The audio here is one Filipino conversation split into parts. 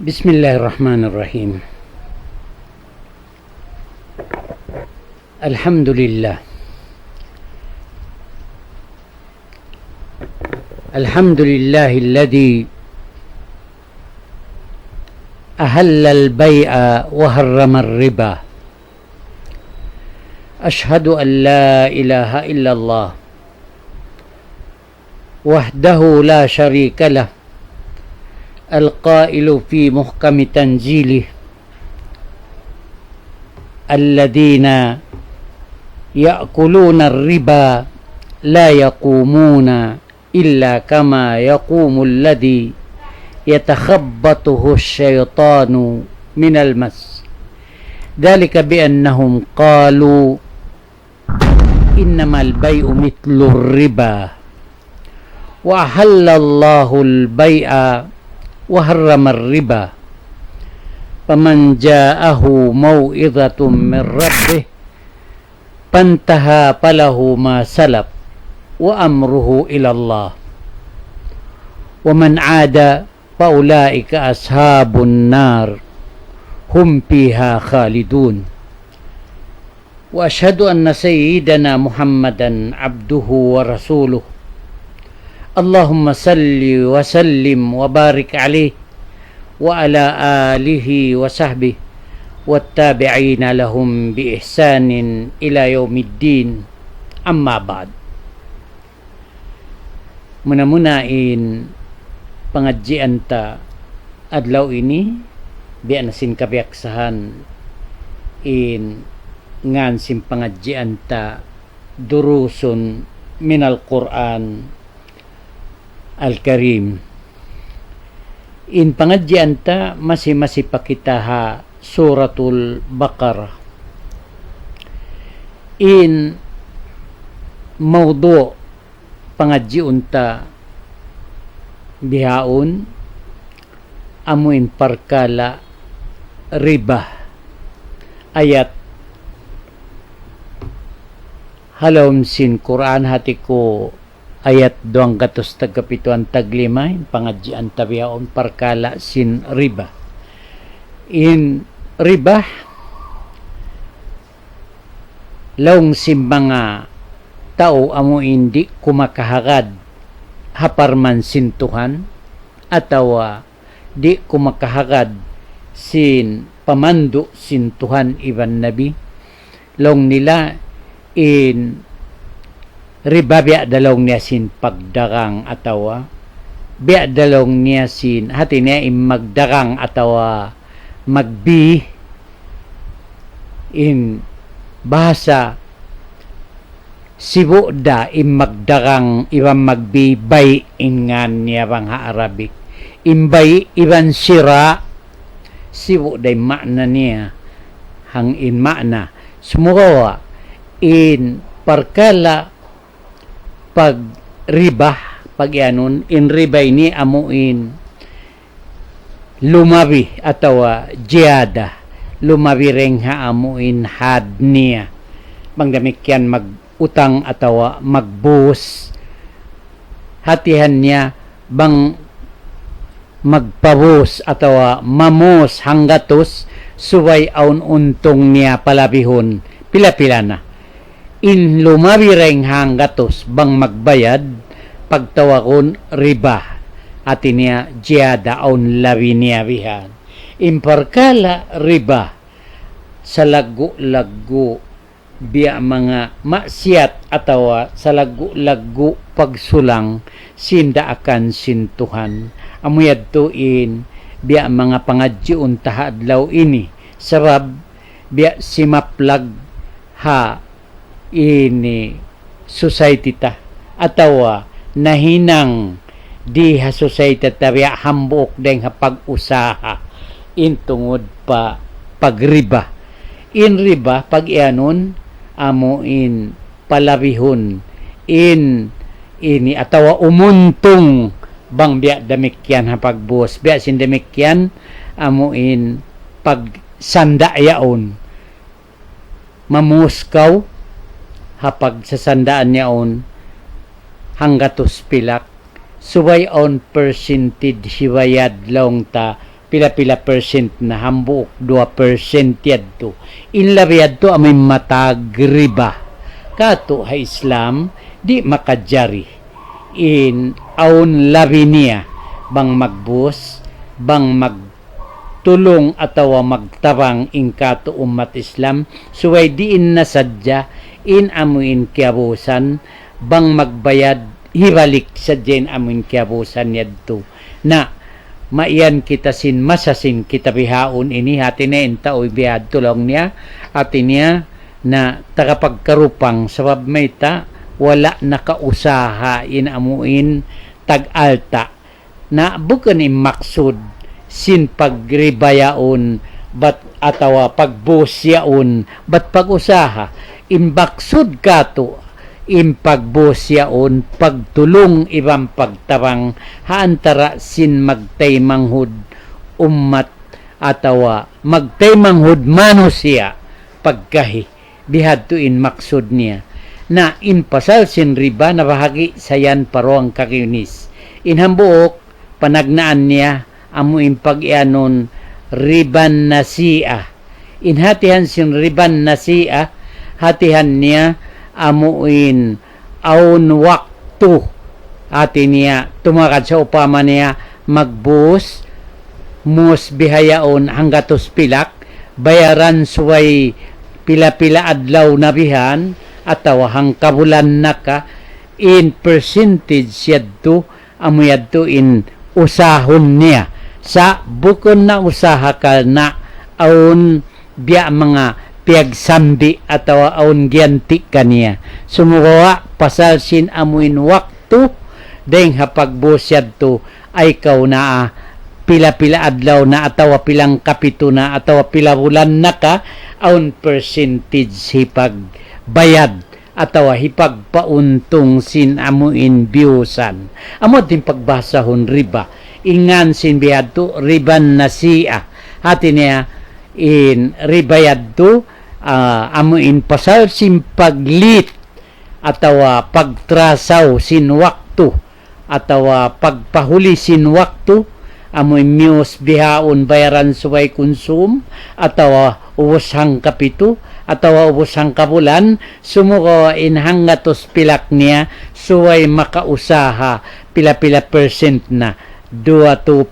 بسم الله الرحمن الرحيم. الحمد لله. الحمد لله الذي أهل البيع وحرم الربا. أشهد أن لا إله إلا الله وحده لا شريك له القائل في محكم تنزيله الذين يأكلون الربا لا يقومون إلا كما يقوم الذي يتخبطه الشيطان من المس ذلك بأنهم قالوا إنما البيع مثل الربا وأحل الله البيع وحرم الربا فمن جاءه موعظة من ربه فانتهى فله ما سلف وأمره إلى الله ومن عاد فأولئك أصحاب النار هم فيها خالدون وأشهد أن سيدنا محمدا عبده ورسوله اللهم صل وسلم وبارك عليه وعلى آله وصحبه والتابعين لهم بإحسان إلى يوم الدين أما بعد. Muna-munain pengajian ta adlaw ini biya nasin kabiaksahan in ngan sim pengajian ta durusun minal Quran Al-Karim. In pengajian ta masih pakitaha suratul Baqarah. In mawdu pengajian ta bihaon amuin perkala riba ayat halom sin Quran hatiku ayat 237 taglimay pangadjian tabiaon perkala sin riba. In riba laong sim mga tao amo hindi kumakahagad haparman sin Tuhan ataw di kumakahagad sin pamando sin Tuhan iban nabi laong nila in riba biya dalong niya sin pagdarang atawa biya dalong niya sin hati niya magdarang atawa magbi in bahasa sibo da magdarang ibang magbi bay ingan niya bang Arabic imbay iban sira sibo da makna niya hang in makna sumurawa in perkala pag riba pag yanon in riba ini amuin lumabi ataw jiyada lumabi ring ha amuin had niya magdamikyan magutang ataw magbuhos hatihan niya bang magpabus ataw mamos hanggatos suway aun untong niya palabihon pila-pila na in lumabi ring hanggatos bang magbayad pagtawakon riba ati niya jiyada aun labi niya bihan in perkala riba sa lagu-lagu biya mga maksiat atawa sa lagu-lagu pagsulang sinda akan sintuhan amuyad tuin biya mga pangadjiun tahadlaw ini sabab biya simaplag ha ini society ta atawa nahinang di ha society ta biya hambok deng ha pag-usaha in tungod pa pagriba in riba pag ianon amo in palabihon in ini atawa umuntong bang biya damikyan ha pagbuhos biya sin damikyan amo in pag sandayaon mamuskaw hapag sa sandaan niyaon hanggatos pilak subay on percentage hibayad long ta pila-pila percent na hambuk 2% yadto. Inlabi yadto amay matag riba. Kato ha Islam di makajari in aun labi niya bang magbus, bang magtulong atawa magtabang in kato umat Islam suway diin nasadya in amuin kiabusan bang magbayad hibalik sa jen amuin kiabusan yadto na maiyan kita sin masasin kita bihaon ini hati na intaoy bihad tulong niya hati niya na tagapagkarupang sabab may ta wala nakausaha in amuin tag-alta na bukan maksud sin pagribayaon bat atawa pagbusyaon bat pag-usaha imbaksud kato impagbusyaon pagtulong ibang pagtabang haantara sin magtaymanghud ummat atawa magtaymanghud manusia pagkahi bihadtuin maksud niya na inpasal sin riba na bahagi sayan paruang kakiunis inhambuok panagnaan niya amo impag-ianon riban nasi'a inhatihan sin riban nasi'a hatihan niya amuin aun waktu ati niya tumakad sa upama niya magbus mus bihayaon hanggatos pilak bayaran suway pila-pila adlaw na bihan atawa hangkabulan na ka in percentage yadto amo yadto in usahon niya sa bukon na usaha ka na aun biya mga piyagsambi atawa aun giyanti kaniya sumuwa pasal sin amuin waktu deng hapagbusyad to ay kaw na pila-pila adlaw na atawa pilang kapito na atawa pila bulan na ka aun percentage hipag bayad atawa hipagpauntong sin amuin biusan amo din pagbasahon riba ingan sin biyadto riban nasi'a hati niya in ribayadto amuin pasal sin paglit atawa pagtrasaw sin waktu atawa pagpahuli sin waktu amoy mius bihaon bayaran suway konsum atawa ubos hang kapito atawa ubos hang kabulan sumuko inhangatos pilak niya suway makausaha pila-pila percent na 2%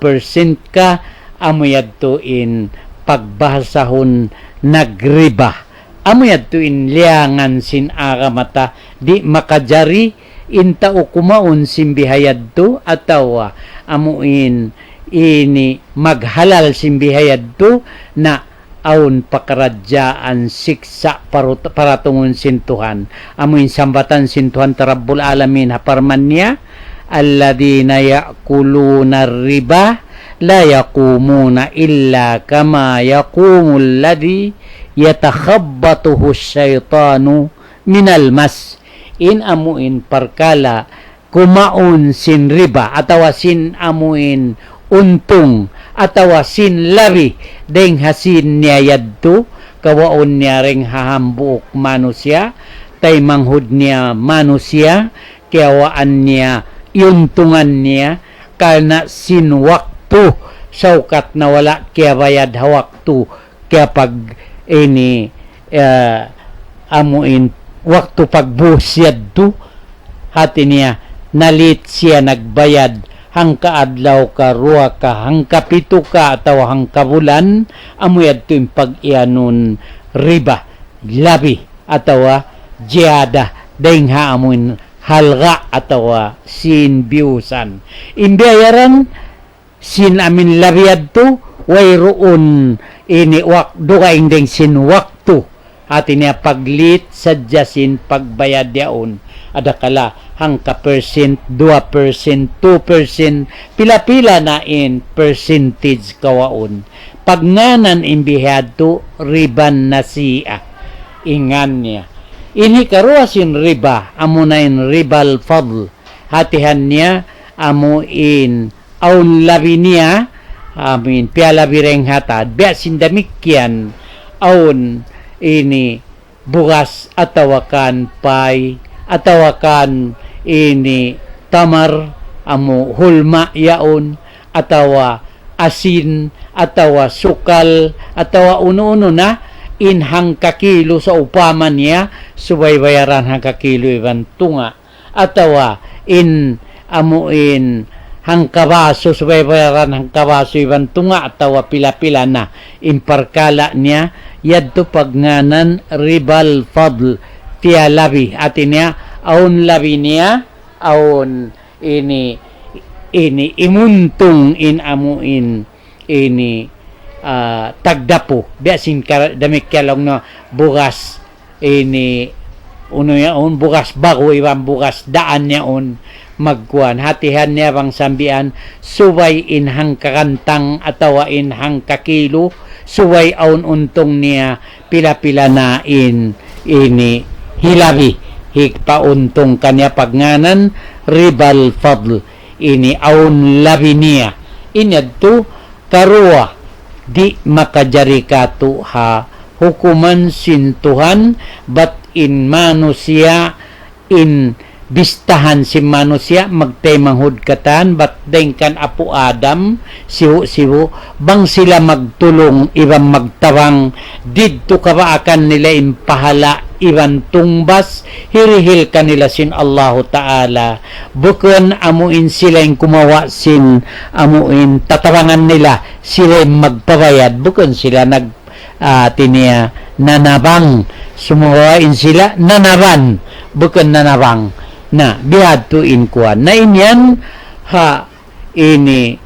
ka amoyad to in pagbahasahon nagriba amoyad to in liangan sin akamata di makajari inta o kumaon simbihayad to atawa amuin ini maghalal simbihayad to na aun pakaradyaan siksa paratungon sintuhan amuin sambatan sintuhan tarabbul alamin haparman niya alladhina ya'kuluna riba la yaqumuna illa kama yaqumul ladhi yatakhabbatuhu syaitanu minal mas in amuin parkala kumaon sin riba atawa sin amuin untong atawa sin labi deng hasin niya yadto kawaon niya ring hahambuok manusia tay manghud niya manusia kiyawaan niya yuntungan niya kana sin waktu saukat na wala kaya bayad hawaktu kaya pag ini amuin waktu pagbusyad to hati niya nalit siya nagbayad hang kaadlaw ka ruwa ka hang kapito ka ataw hang kabulan amuyad to yung pag-ianon riba labi atawa jiyada dahing haamuin halga atawa sin biusan imbiyaran sin amin labiad to wayroon ini wakdo kaing deng sin waktu hati niya paglit sadya sin pagbayad yaon adakala hang ka percent 2% 2% pila-pila na in percentage kawaon pagnganan imbihad to riban nasi'a ingan niya ini karuwa sin riba amo na in ribal fadl hatihan niya amo in aun labi niya amin piala bireng hatad biya sindamikyan aun ini bugas atawakan pay atawakan ini tamar amo hulma yaon atawa asin atawa sukal atawa uno-uno na inhang kakilo sa upaman niya subaybayaran hang kakilo iban tunga atawa in amuin hang kabaso subaybayaran hang kabaso iban tunga atawa pila-pila na imparkala niya yadto pagnganan ribal fadl tiya labi atin niya aun labi niya aun ini imuntong in amuin ini tagdapo biasin damit kalong no bugas ini uno ya on bugas bago ibang bugas daan niya on magkuan hatihan niya bang sambian suway inhang kakantang atawa inhang kakilo suway aun untong niya pila-pila na ini hilabi higpauntong kanya pagnganan ribal fadl ini aun labi niya inyadto karua di makajari kato ha hukuman sintuhan but in manusia in bistahan si manusia magtay manghud katan but dengkan apo Adam siwo bang sila magtulong ibang magtawang didto kabaakan nila impahala iban tungbas hirihil kanila sin Allahu Ta'ala bukan amuin sila yung kumawa sin amuin tatawangan nila sila yung magpabayad bukan sila tiniya nanabang sumuwain sila nanaban bukan nanabang na bihadtuin kuan na inyan ha ini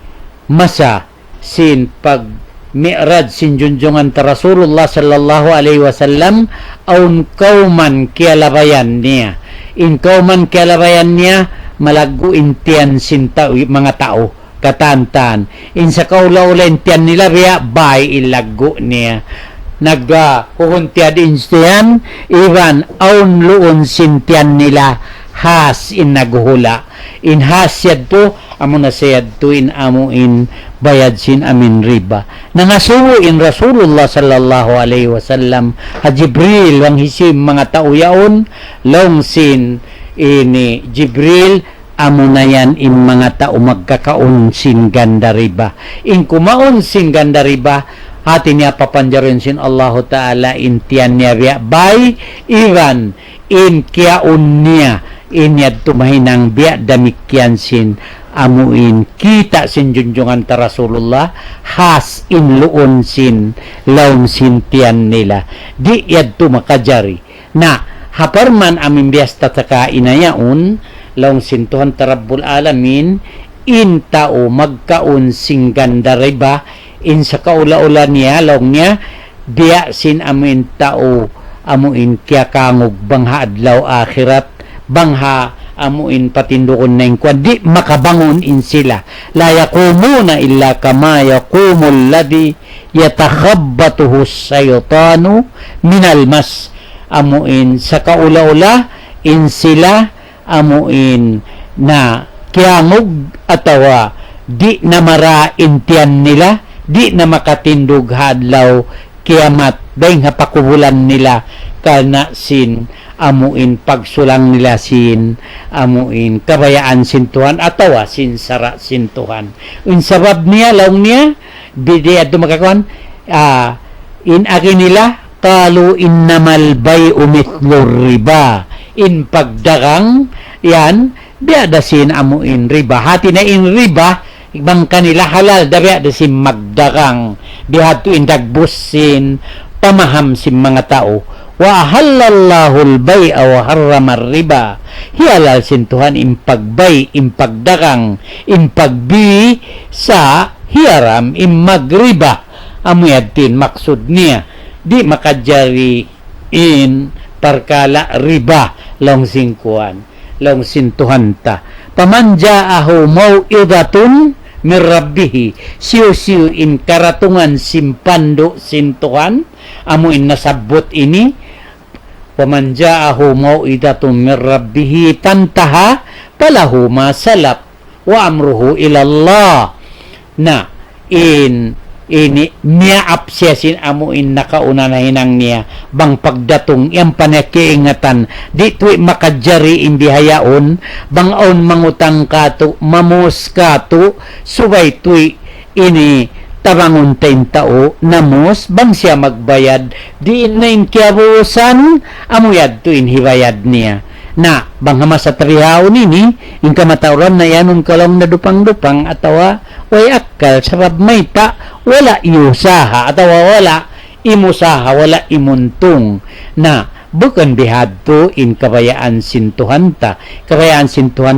masa sin pag mi'raj sin junjungan ta Rasulullah sallallahu alaihi wasallam aun kauman kialabayan niya in kauman kialabayan niya malago intian sin mga tao katantan in sa kaulaulain tiyan nila biya bay ilago niya nagkuhuntiad instiyan iban aun luon sin tiyan nila has in naguhula in has yad to amo na sayad to in amo in bayad sin amin riba nangasuwo in Rasulullah sallallahu alaihi wasallam ha Jibril wang hisim mga tao yaon long sin ini Jibril amo na yan in mga tao magkakaon sin ganda riba in kumaon sin ganda riba hati niya papanjarin sin Allahu Ta'ala in tiyan niya biya bay iwan in kiaon niya inyad tumahinang biya damikyan sin amuin kita sin junjungan ta Rasulullah has in luon sin laon sin tiyan nila di yad tumakajari na haparman amin biyasta taka inayaon laon sin Tuhan ta Rabbul Alamin in tao magkaon sing ganda riba in sa kaula-ula niya laon niya biya sin amin tao amuin kya kangog bangha adlaw akhirat bangha amuin patindukon na yung kwan di makabangon in sila la yakumuna illa kama yakumul ladhi yatakhabbatuhu saytanu minal mas amuin sa kaula-ula in sila amuin na kiangog atawa di na marain tiyan nila di na makatindog hadlaw kiamat dahil nga pakubulan nila kana sin amuin pagsulang nila sin amuin kabayaan sin Tuhan atawa sin sara sin Tuhan in sabab niya laong niya bidi ato makakuan in akin nila kalu innamal bay'u mithlu riba in pagdagang yan biada sin amuin riba hati na in riba ibang kanila halal dabi ada sin magdagang bihatu in dagbusin pamaham sin mga tao wa halallahu al-bay'a wa harrama ar-riba hialal sin Tuhan impagbay impagdagang impagbi sa hiaram immagriba amuyadtin maksud niya di makajari in parkala riba long singkuan long sin Tuhan ta pamanjaahu mau'idatun min rabbihi siyo in karatungan simpando sin Tuhan amuin nasabot ini waman ja'ahu mau'idatun min rabbihi tantaha falahu ma salaf wa amruhu ilallah na ini niyaap siya sin amuin nakauna na hinang niya bang pagdatong iyang panakiingatan di tuwi makajari imbihayaon bang aon mangutang kato mamos kato subay tuwi ini tabangon tayong tao namos bang siya magbayad diin na inkiabusan amuyad to inhibayad niya na bang hama sa trihaw nini in kamatauran na yanon kalong na dupang-dupang atawa way akal sabab may pa wala iusaha atawa wala imusaha wala imuntong na bukan bihadto in kabayaan sintuhanta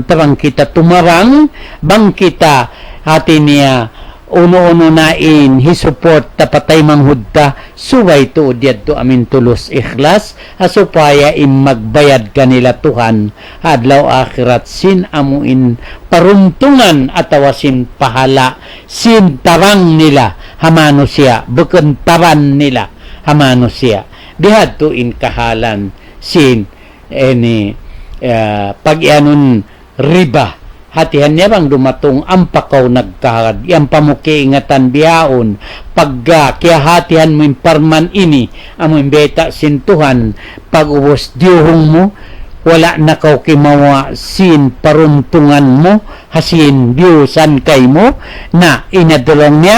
bang kita tumarang bang kita hati niya uno-uno nain hisupport tapatay manghudta suway tuod yadto amin tulos ikhlas asupaya im magbayad kanila Tuhan adlaw akhirat sin amuin paruntungan atawa sin pahala sin tarang nila hamano siya bukan taran nila hamano siya dihadto in kahalan sin pag-ianon riba hatihan niya bang dumatong ang pakaw nagkahad yang pamuki ingatan biyaon pagga kaya hatihan mo yung parman ini amo yung beta sintuhan pag-ubos diyuhong mo wala na kaw kimawa sin paruntungan mo hasin diyusan kay mo na inadulong niya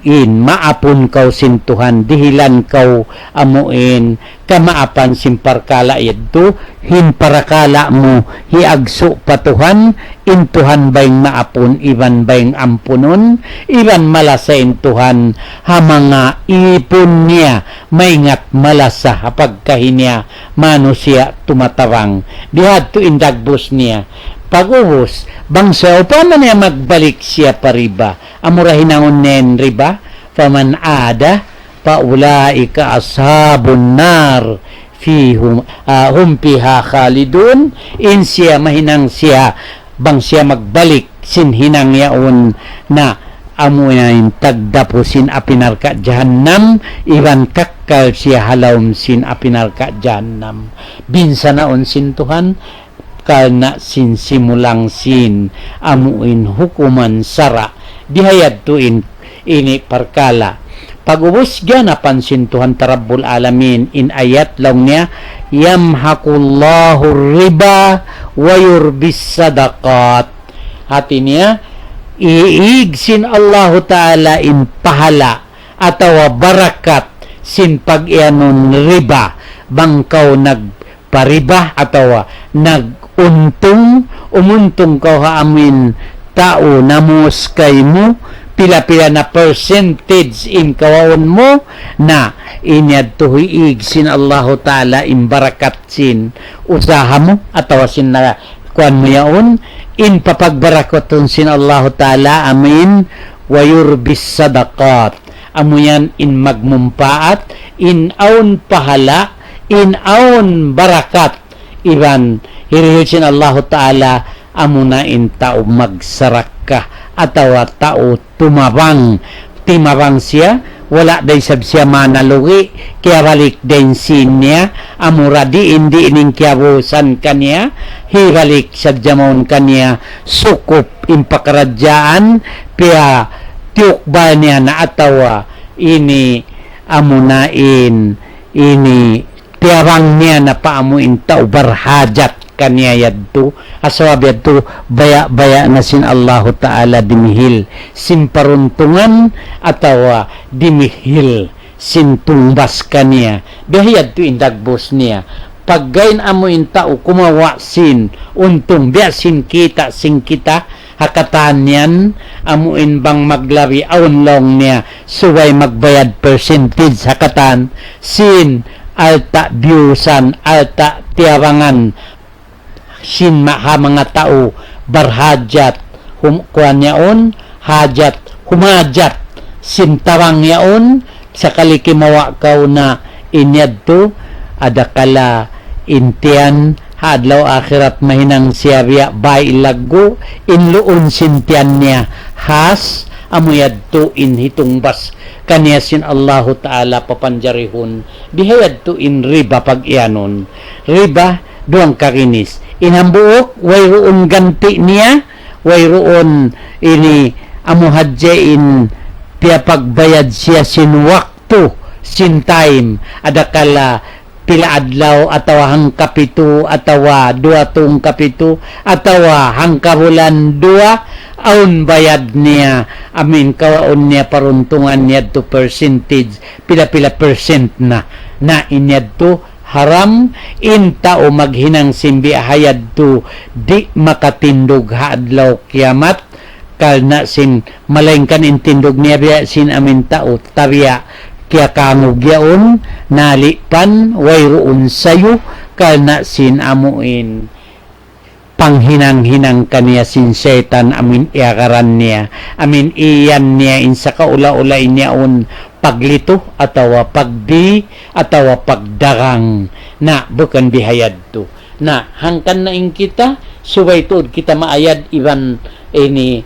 in maapon kaw sintuhan dihilan kaw amuin kamaapan simparkala yadto hin parakala mo hiagso patuhan intuhan bayng maapon iban bayng ampunon iban malasa intuhan ha mga ipon niya maingat malasa pagkahinya manusia tumatawang dihadto indagbos niya pag-ubos bangsa o paano niya magbalik siya pariba amurahin ang unen riba faman ada paulaika ashabun nar hum fiha khalidun in siya mahinang siya bang siya magbalik sin hinang yaon na amuin tagdapo sin apinarka jahannam iban kakkal siya halawm sin apinarka jahannam binsa naon sin Tuhan kalna sin simulang sin amuin hukuman sara dihayad tuin ini parkala pag-ubos gyan napansin Tuhan Tarabbul Alamin in ayat lang niya yamhaqullahu riba wa yurbis sadaqat hati niya iigsin Allahu Ta'ala in pahala atawa barakat sin pag-ianon riba bangkaw nagpariba atawa umuntong ka amin tao namos kay mo pila-pila na percentage in kawaon mo na inyad tuhiig sin Allahu Ta'ala in barakat sin usaha mo atawa sin na kuan mo yaon in papagbarakoton sin Allahu Ta'ala amin wayurbis sadaqat amo yan in magmumpaat in aun pahala in aun barakat iban hirihilsin Allahu Ta'ala amo na in tao magsarak ka atawa tao timabang siya wala day sab siya manalugi kaya balik din sin niya amura hindi ining kiyabusan kanya hibalik sa jamon kanya sukup impakaradyaan piya tiyok ba niya na atawa ini amunain ini tiyabang niya na paamuin tao barhajat kanya yadto aswab yadto baya na sin Allahu Ta'ala dimihil sin paruntungan atawa dimihil sin tumbas kanya bihayad to indagbos niya paggain amuin tao kumawa sin untong biya sin kita hakatan yan amuin bang maglabi aun long niya suway magbayad percentage hakatan sin alta biusan alta tiyawangan sin maha mga tao barhajat kuan yaon hajat humajat sin tawang yaon sa kalikimawa kaw na inyadto adakala intian hadlaw akhirat mahinang siya bay ilaggo inluon sintian niya has amuyadto in hitong kaniya sin Allahu Ta'ala papanjarihon dihayadto in riba pag-ianon riba duang kakinis inhambuok wayroon ganti niya wayroon ini amuhadje in piya pagbayad siya sin wakto sin time adakala pila adlaw atawa hangkapito atawa dua tong kapito atawa hangkabulan dua aun bayad niya amin kawaon niya paruntungan niya to percentage pila-pila percent na inyad to haram inta o maghinang simbi hayad to di makatindog hadlaw kiamat kal na sin malengkan intindog niya biya sin amin tao tabiya kaya kangog yaon nalipan wayroon sayo kal na sin amuin panghinang-hinang kaniya sin setan amin iakaran niya amin iyan niya insa kaula-ula niya on paglito atawa pagdi atawa pagdarang na bukan bihayad to na hangkan na ing kita subay tuod kita maayad iban ini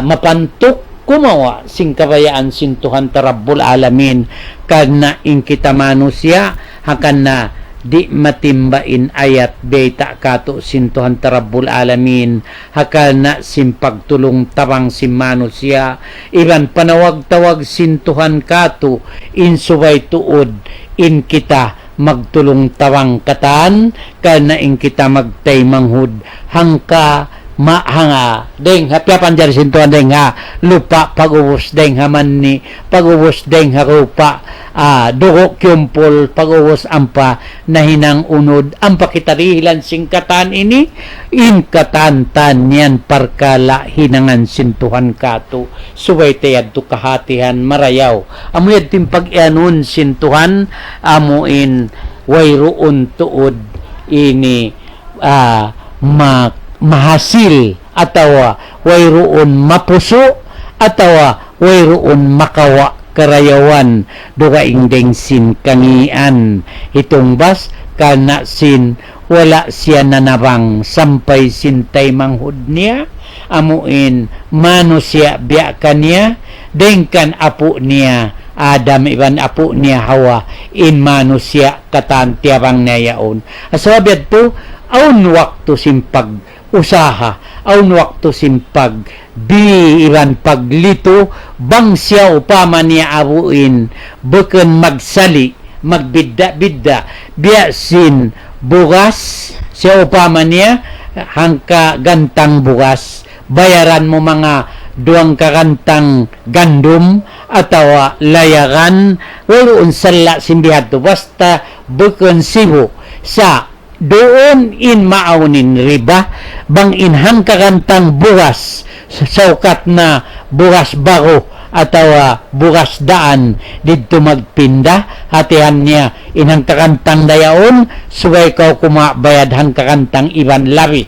mapantok kumawa sing kabayaan sin Tuhan Rabbul Alamin kana ing kita manusia hakan na di matimbain ayat beta kato sin Tuhan Rabbul Alamin hakal na sin pagtulong tabang sin manusia iban panawag-tawag sin Tuhan kato in subay tuod in kita magtulong tawang katan kana in kita magtay manghud hangka mahanga deng hapiapan jari sin Tuhan deng ha lupa pag-ubos deng haman ni pag-ubos deng harupa dugo kyumpol pag-ubos ampa na hinang unod ampa kitarihilan singkatan ini in katantan yan parkala hinangan sin Tuhan kato subay tayad to kahatihan marayaw amuyad tim pag-ianon sin Tuhan amuin wayroon tuod ini mahasil atawa wayroon mapuso atawa wayroon makawa karayawan dugaing deng sin kangian itong bas kana sin wala siya nanabang sampay sintay manghud niya amuin manusia biya kanya dengkan apo niya Adam iban apo niya Hawa in manusia katantiabang niya yaon asabiad to aun waktu simpag usaha aun waktu simpag di iban paglito bang siya upama niya abuin beken magsali magbidda-bidda biasin bugas siya upama niya hangka gantang bugas bayaran mo mga duang kakantang gandum atawa layagan wala unsala simbihat to basta beken sibo sa doon in maaunin riba bang inhang kakantang bugas saukat na bugas bago atawa bugas daan dito magpinda hatihan niya inhang kakantang dayaon subay kaw kumabayad hang kakantang iban labi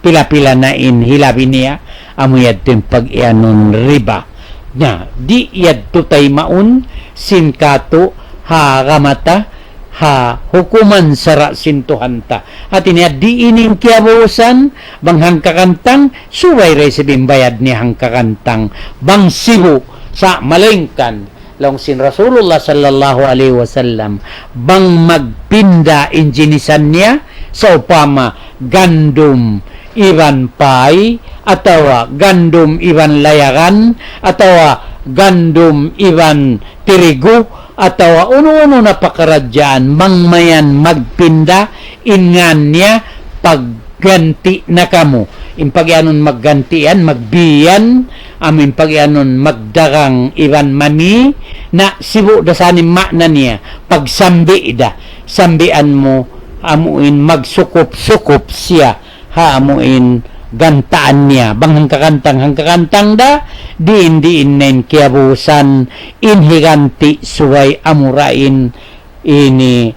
pila-pila na in hilabi niya amuyad tin pag-ianon riba nya di yad tutay maun sinkato ha kamata ha hukuman sara sintuhanta at niya di ining kiabusan bang hangkakantang suway ray si bimbayad ni hangkakantang bang sibo sa malengkan long sin Rasulullah sallallahu alaihi wasallam bang magpinda injinisan niya sa upama gandum iban pay atawa gandum iban layagan atawa gandum iban tirigo atawa uno-uno na pakaradyaan mangmayan magpinda ingan niya pagganti na kamo impagyanon maggantian magbiyan amin pagyanon magdarang iban mani na sibu dasanin makna niya pagsambi da sambian mo amuin magsukop-sukop siya ha amuin gantaan niya bang hangkakantang da diin nen kiabusan inhiganti suway amurain ini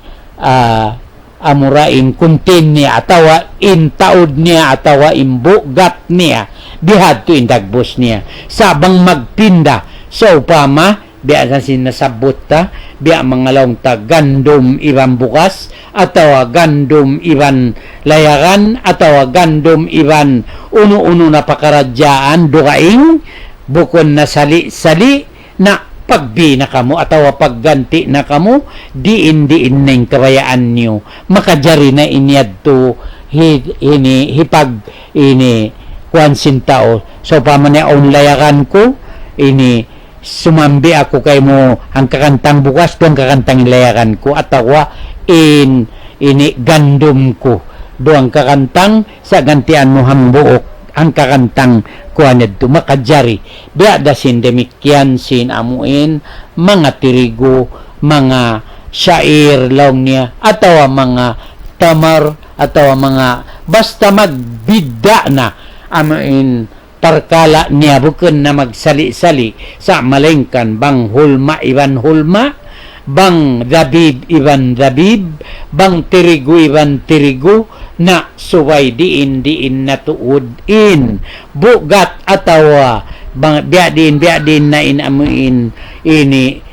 amurain kuntin niya atawa intaod niya atawa imbugat niya dihadto indagbos niya sabang magpinda sa upama biya sa sinasabot ta biya mangalawng ta gandum iban bukas atawa gandum iban layagan atawa gandum iban uno-uno na pakaradyaan dukaing bukon na sali-sali na pagbi na kamo atawa pagganti na kamo diin neng kabayaan nyo makajari na inyad to hipag ini kwansin tao so pamanya on layagan ko ini sumambi ako kay mo ang kakantang bukas doang kakantang ilayagan ko atawa ini gandum ko doang kakantang sa gantian mo hambuok ang kakantang kuanad to makajari biya da sin demikyan sin amuin mga tirigo, mga syair laong niya atawa mga tamar atawa mga basta magbida na amuin tarkala niya bukan na magsali-sali sa malengkan bang hulma iban hulma bang dabib iban dabib bang tirigo iban tirigo na suway diin na tuudin bugat atawa bang biya din na inamuin ini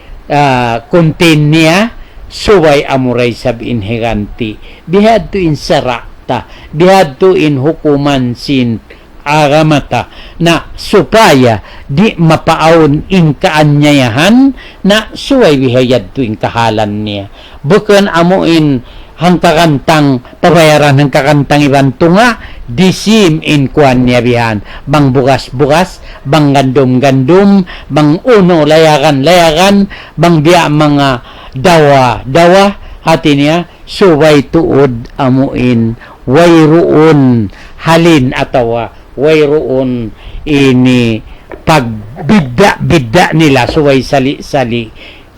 contain niya suway amuray sabin higanti bihad to in sarakta bihad to in hukuman sin agamata na supaya di mapaon in kaanyayahan na suway bihayad tuing kahalan niya bukan amuin hang kakantang pabayaran ng kakantang iban tunga disim in kuan niya bihan bang bugas-bugas bang gandum-gandum bang uno layagan bang biya mga dawa hati niya suway tuod amuin wayroon halin atawa wayroon ini pagbidda nila suway sali-sali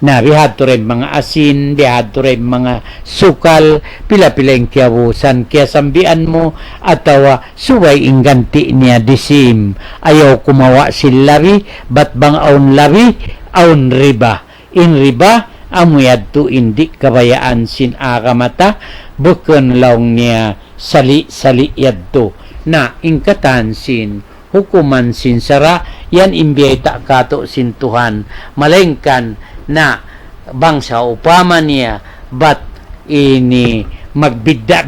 na bihad to rin mga asin bihad to rin mga sukal pila-pila yung kiyabusan kaya sambian mo atawa suway ingganti niya disim ayaw kumawa silari bat bang aun labi aun riba in riba amuyad to indi kabayaan sin akamata bukan laong niya sali-sali yadto na ingkatan sin hukuman sin sara yan imbiyay kato sin Tuhan malengkan na bangsa upama niya bat ini magbidda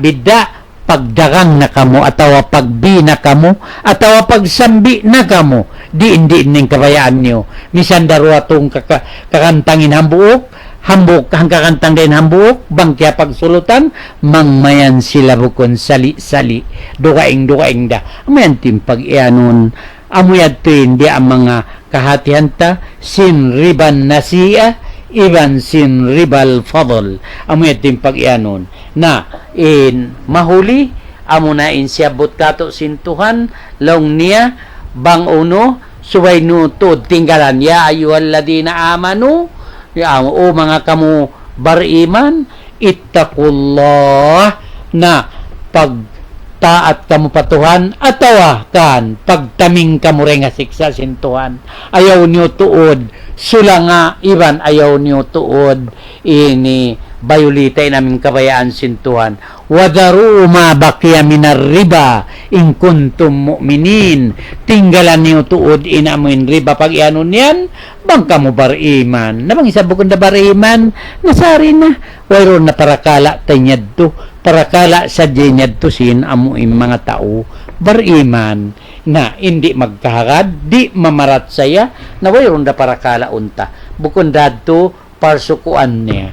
pagdagang na kamo atawa pagbi na kamo atawa pagsambi na kamo di ning kabayaan niyo misan darwa tong kakantangin hambuok hambuk ang kakantang din hambuk bang kaya pagsulutan mangmayan sila bukon sali-sali dukaing da amayan tim pag-ianon amuyad tuin di ang mga kahatianta sin riban nasiya iban sin ribal fadl amuyad tim pag-ianon na in mahuli amo na in siyabot kato sin Tuhan laong niya bang uno suway nutod tinggalan ya ayuhal ladina amanu ya o mga kamu bariman ittaqullah na pagtaat kamu patuhan atawa kan pagtaming kamu rin nga siksa sin Tuhan ayaw niyo tuod sula nga iban ayaw niyo tuod ini bayulitay namin kabayaan sin Tuhan wadaru ma bakiya minar riba in kuntum mu'minin tinggalan niyo tuod inamuin riba pag ianon yan bang kamu bariman namang isa bukod na bariman nasari na wayron na parakala tanyad to parakala sa dinyad to sin amuin mga tao bariman na hindi magkahagad di mamarat saya na wayron na parakala unta bukod dadto parsukuan niya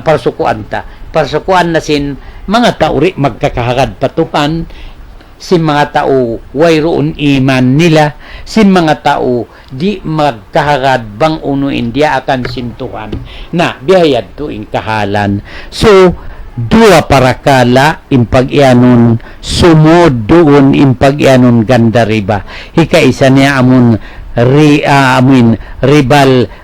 parsukuan ta parsukuan na sin mga tao rin magkakahagad patuhan sin mga tao wayroon iman nila sin mga tao di magkahagad bang unuin dia akan sintuhan na biyayad to in kahalan so dua parakala impag-ianon sumod doon impag-ianon ganda riba hika isa niya amun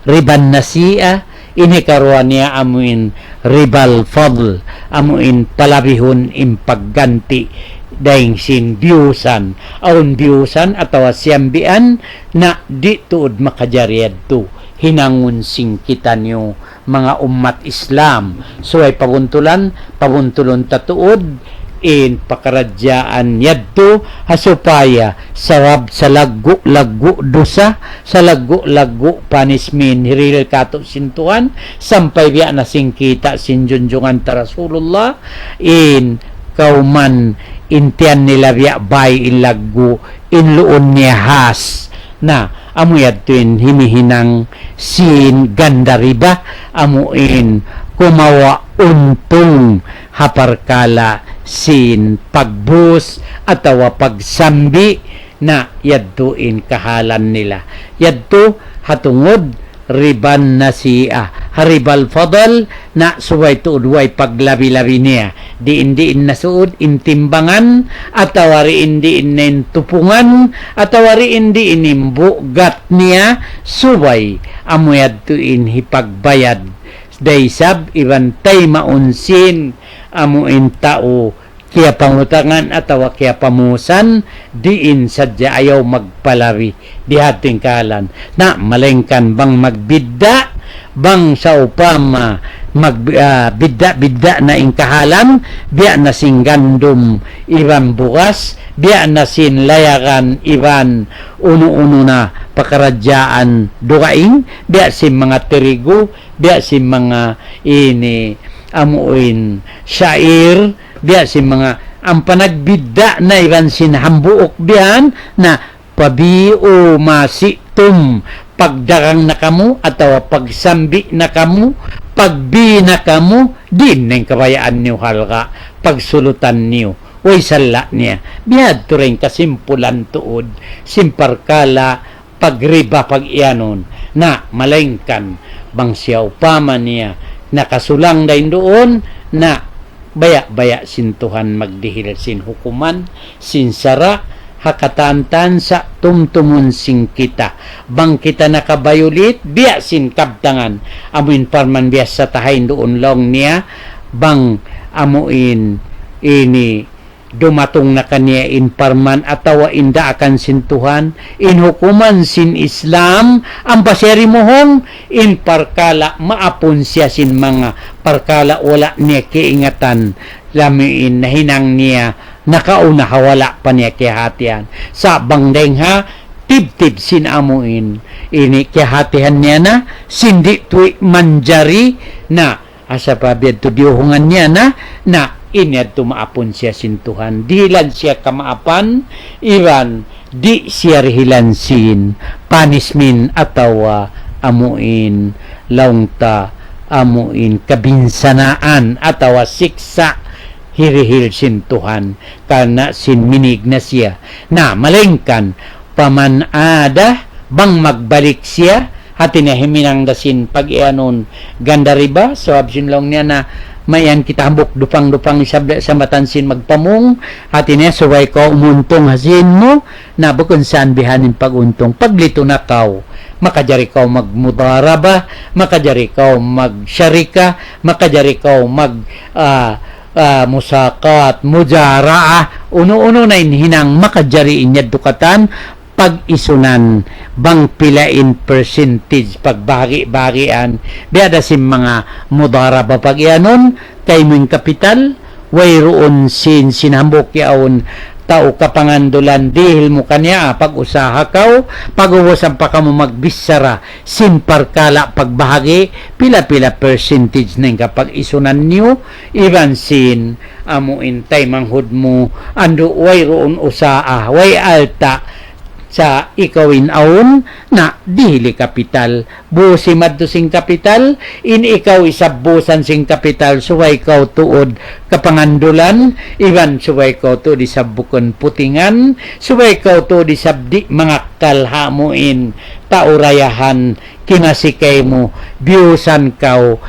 riban nasiya ini karuan niya amuin ribal fadl amuin palabihon impagganti daing sin biyusan aun biyusan atawa siyambian na di tuod makajariyad to hinangun sing kita nyo mga umat Islam so ay pabuntulon tatuod in pakaradyaan yadto hasupaya sarab sa lagu dosa sa lagu panismin hiril kato sintuan sampay biya na singkita sinjunjungan ta Rasulullah in kauman intian nila biya bay ilagu inluon niya has na amuyad tuin himihinang sin ganda riba amuin kumawa untong haparkala sin pagbus atawa pagsambi na yadtuin kahalan nila yadto hatungod riban nasiya haribal fadal na suway tuod way paglabi-labi niya diin nasuod intimbangan atawa riin diin tupungan atawa riin diin imbugat niya suway amuyad tuin hipagbayad daysab ibantay maunsin amuin tao kaya pangutangan atawa kaya pamusan diin sadya ayaw magpalabi dihating kalan na malengkan bang magbidda bang sa upama magbidda na ingkahalan biya na sing gandum iban bukas biya na sin layakan iban uno-uno na pakaradyaan dukaing biya sin mga tirigo biya sin mga ini amuin syair biya sin mga ang panagbidda na iban sin hambuok biyan na pabiyo masitum pagdarang na kamo atawa pagsambi na kamo pagbi na kamo din ng kabayaan niyo halka pagsulutan niyo way sala niya biyad to rin kasimpulan tuod simparkala pagriba pag-ianon na malengkan bang siya upama niya nakasulang dahin doon na baya-baya sintuhan magdihil sin hukuman sin sara hakatantan sa tumtumun sing kita bang kita nakabayulit biya sin kabtangan amuin parman biya sa tahain doon long niya bang amuin ini dumatong na kaniya in parman atawa inda akan sintuhan in hukuman sin Islam ang paseri mohong in parkala maapon siya sin mga parkala wala niya kiingatan lamiin na hinang niya nakauna hawala pa niya kihatian sa bangdeng ha tib-tib sinamuin ini kihatihan niya na sindi tuwi manjari na asa pa biyad to diuhungan niya na inyad tumaapon siya sintuhan dihilan siya kamaapan iban di siya rihilansin panismin atawa amuin laungta amuin kabinsanaan atawa siksa hirihil sintuhan kana sinminig na siya na malengkan paman ada bang magbalik siya hati na himinang dasin pag-ianon ganda riba so absin long niya na mayan kita hambok dupang-dupang sa matansin magpamong hati niya suway ko umuntong hasin mo na bukon saan bihanin paguntong paglito na kaw makajari kaw magmudaraba makajari kaw magsyarika makajari kaw musakat, mujaraa, uno-uno na hinang makajari inyad dukatan, pag-isunan, bang pilain percentage, pagbagi-bagian, biada sim mga mudaraba pag-ianon, kay mong kapital, wayroon sinambok yaon, tao kapangandulan dihil mo kanya pag-usaha kaw pag-uwasan pa ka mo magbisara sinparkala pagbahagi pila-pila percentage na kapag isunan niyo iban sin amuin tay manghud mo ando way roon usaa way alta sa ikawin aon na dili kapital busi madto sing kapital in ikaw isabusan sing kapital suway kaw tuod kapangandulan iban suway kaw tuod isabukon putingan suway kaw tuod isabdi mga kalhamuin taurayahan kinasikay mo biusan kaw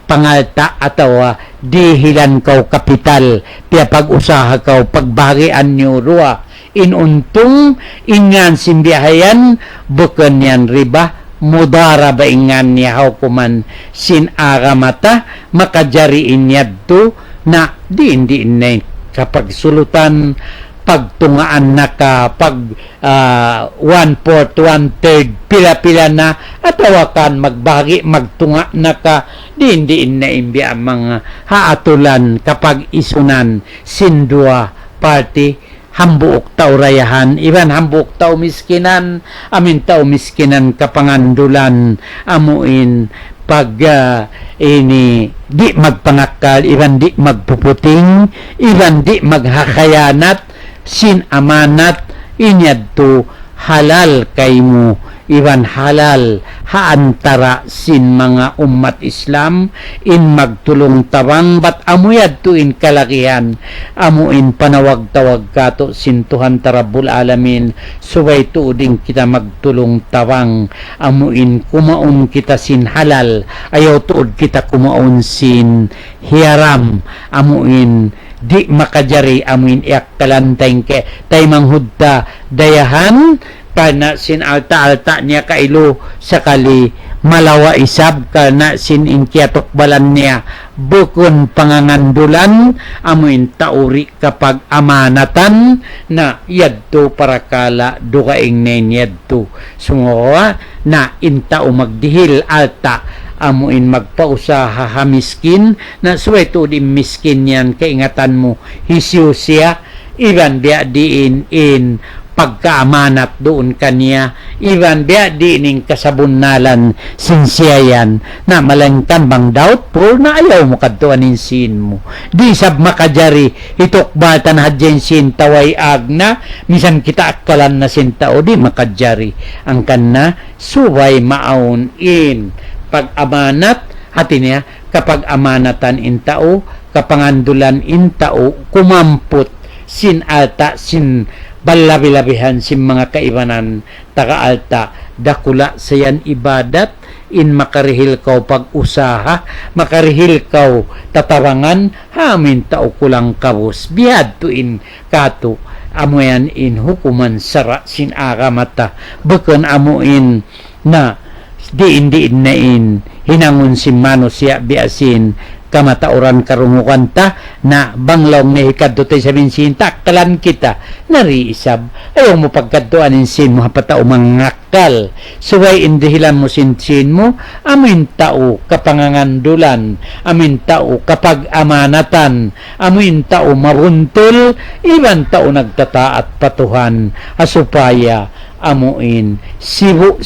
pangalta atawa dihilan kaw kapital tiya pag-usaha kaw pagbagian nyo ruwa inuntong ingan simbihayan bukan yan riba mudara ba ingan niya hukuman sin aramata makajariin yadto na diin na kapag sulutan pagtungaan na ka pag 1/4 1/3 pila-pila na atawakan magbagi magtunga na ka diin na imbi ang mga haatulan kapag isunan sindua party hambuok tao rayahan iban hambuok tao miskinan amin tao miskinan kapangandulan amuin pag ini di magpangakal iban di magpuputing iban di maghakayanat sin amanat inyad to halal kay mo iban halal haantara sin mga umat Islam in magtulong tabang bat amuyad tuin kalakihan amuin panawag-tawag kato sin Tuhan Rabbul Alamin subay tuuding kita magtulong tabang amuin kumaon kita sin halal ayaw tuod kita kumaon sin hiaram amuin di makajari amuin iyak kalanteng ke tay manghudta dayahan kana sin alta-alta niya kailo sakali malawa isab kana sin inkiatok balan niya bukon pangangandulan amuin tauri kapag amanatan na yadto para kala dukaing nen yadto sungawa na inta magdihil alta amuin magpausaha hamiskin na suweto di miskin yan kaingatan mo hisiw siya iban biya diin in pagkaamanat doon kanya iban biya diining kasabunnalan sinsiyayan na malangkan bang doubtful na ayaw mo kadtuanin sin mo di sab makajari itukbatan hadyan sin taway agna misan kita akkalan na sin tao di makajari ang kanna subay maun in pag-amanat hati niya kapag amanatan in tao kapangandulan in tao kumamput sin alta sin balabi-labihan sin mga kaibanan taga alta dakula sayan ibadat in makarihil kaw pag-usaha makarihil kaw tatawangan hamin tao kulang kabus bihad tuin kato amuyan in hukuman sara sin akamata bukan amuin na diin na in hinangon si mano siya biasin kamatauran karungukan ta na banglaw na hikadto tayo sa binsin taktalan kita nariisab ayaw mo pagkadtoanin sin mo hapatao mangakal suway indihilan mo sin mo amin tao kapangangandulan amin tao kapag amanatan amin tao mabuntol iban tao nagtataat patuhan asupaya amuin sibu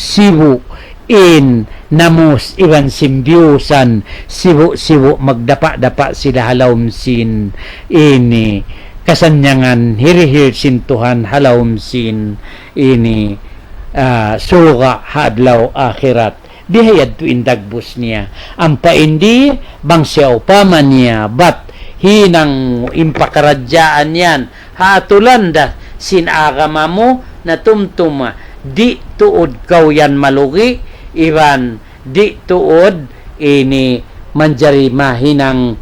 in namos iban simbiusan sibu magdapa-dapa sila halawm sin ini kasanyangan hirihir sin Tuhan halawm sin ini suga hadlaw akhirat dihayad tu indagbus niya ang paindi bang siya upaman niya bat hinang impakaradyaan yan hatulanda sin agama mo na tumtuma di tuod kaw yan malugi iban di tuod ini manjari mahinang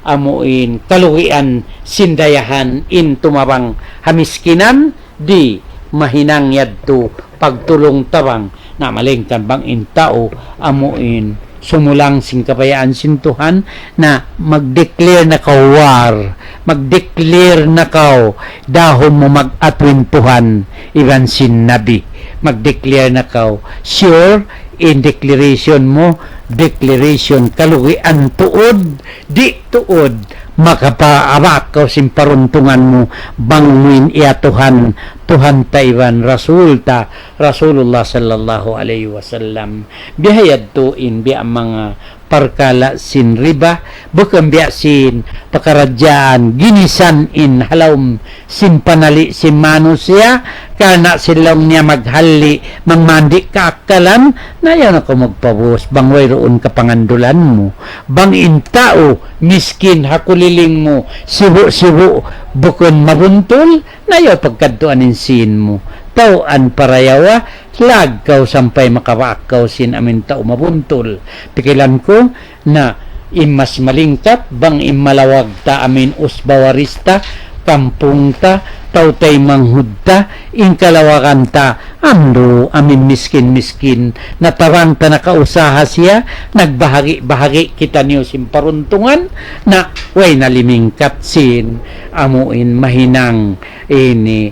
amuin kalugian sindayahan in tumabang hamiskinan di mahinang yadto pagtulong tabang na malingkan bang in tao amuin sumulang sing kapayaan sin Tuhan na mag-declare na kaw war mag-declare na kaw dahon mo mag-atwin Tuhan iban sin nabi mag-declare na kaw sure in declaration mo declaration kalugian tuod di tuod makapaabak kaw sin paruntungan mo bangmuin iya Tuhan Taiwan Rasulullah sallallahu alaihi wasallam bihayad tuin biya mga parkala sin riba bukan biya sin pakaradyaan ginisan in halawm sin panali sin manusia kana silang niya maghali mangmandi kaakalan na yan ako magpabos bangway roon kapangandulan mo bang intao miskin hakuliling mo sibu bukon mabuntol na yan pagkadtuanin sin mo tauan parayawa lagkaw sampay makawakaw sin amin tao mabuntol pikilan ko na imas malingkat bang imalawag ta amin usbawarista kampung ta tautay manghudta inkalawakan ta amdo amin miskin natarang ta nakausaha siya nagbahagi kita niyo simparuntungan na way nalimingkat sin amuin mahinang ini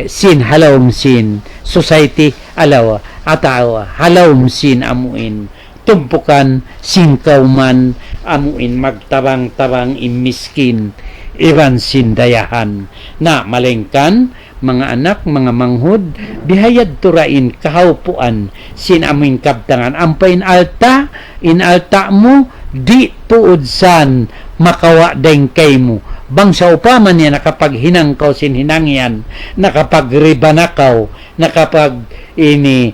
sin halawm sin society alaw atawa halawm sin amuin tumpukan singkauman amuin magtabang-tabang imiskin iban sindayahan na malengkan mga anak mga manghud bihayad turain kahawpuan sin amuin kabtangan ampain alta in alta mo di tuod san makawa deng kay mo. Bang sa upaman niya nakapaghinang kaw sinhinangyan, nakapagribanakaw, nakapag ini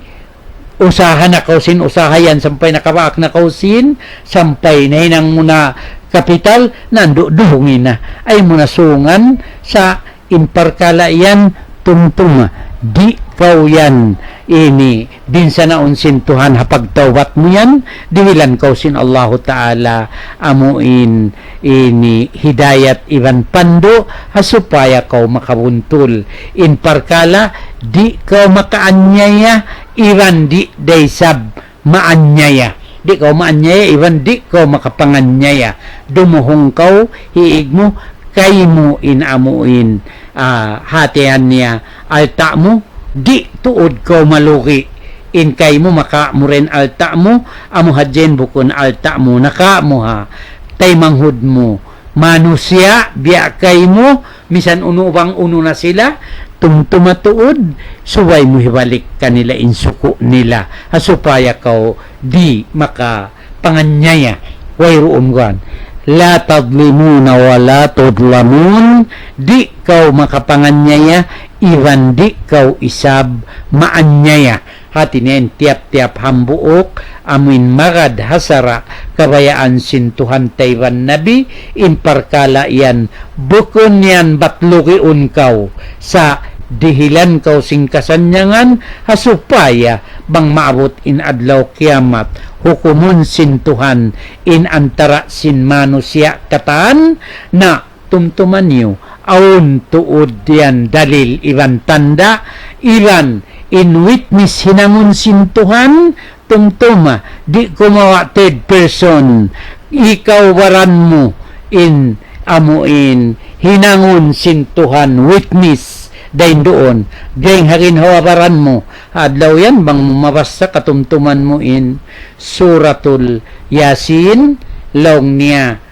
usahan na kaw sin usahayan, sampay nakawaak na kaw sin, sampay na hinang muna kapital, nanduduhungin na. Ay muna sungan sa imparkala yan, tungtung di kaw yan ini binsa na unsin Tuhan hapagtawat mo yan dihilan kaw sin Allahu Ta'ala amuin ini hidayat iban pando hasupaya kaw makabuntul in parkala di kaw makaanyaya iban di daysab maanyaya di kaw maanyaya iban di kaw makapanganyaya dumuhong kaw hiig mo kay mo inamuin hatian niya alta mo di tuod ko maluki in kay mo maka mo rin alta mo amo hadjen bukon alta mo naka mo ha tay manghud mo manusya biya kay mo misan uno bang uno na sila tumtumatuod suway mo hibalik kanila insuko nila hasupaya kaw di maka panganyaya way roon gan la tadlimuna wa la tudlamun di kaw makapanganyaya iwan di kaw isab maanyaya hatinen tiap-tiap hambuok amin magad hasara kabayaan sintuhan Taiwan nabi imparkala yan bukon yan batluki unkaw sa dihilan kaw sing kasanyangan hasupaya bang maabot in adlaw kiamat hukumun sintuhan in antara sin manusya katan na tumtuman niyo aun tuod yan dalil iban tanda iban in witness hinangon sintuhan tumtuma di kumawa third person ikaw waran mo in amuin hinangon sintuhan witness dahin doon gayng harin hawabaran mo adlaw yan bang mabasa katumtuman mo in suratul yasin long niya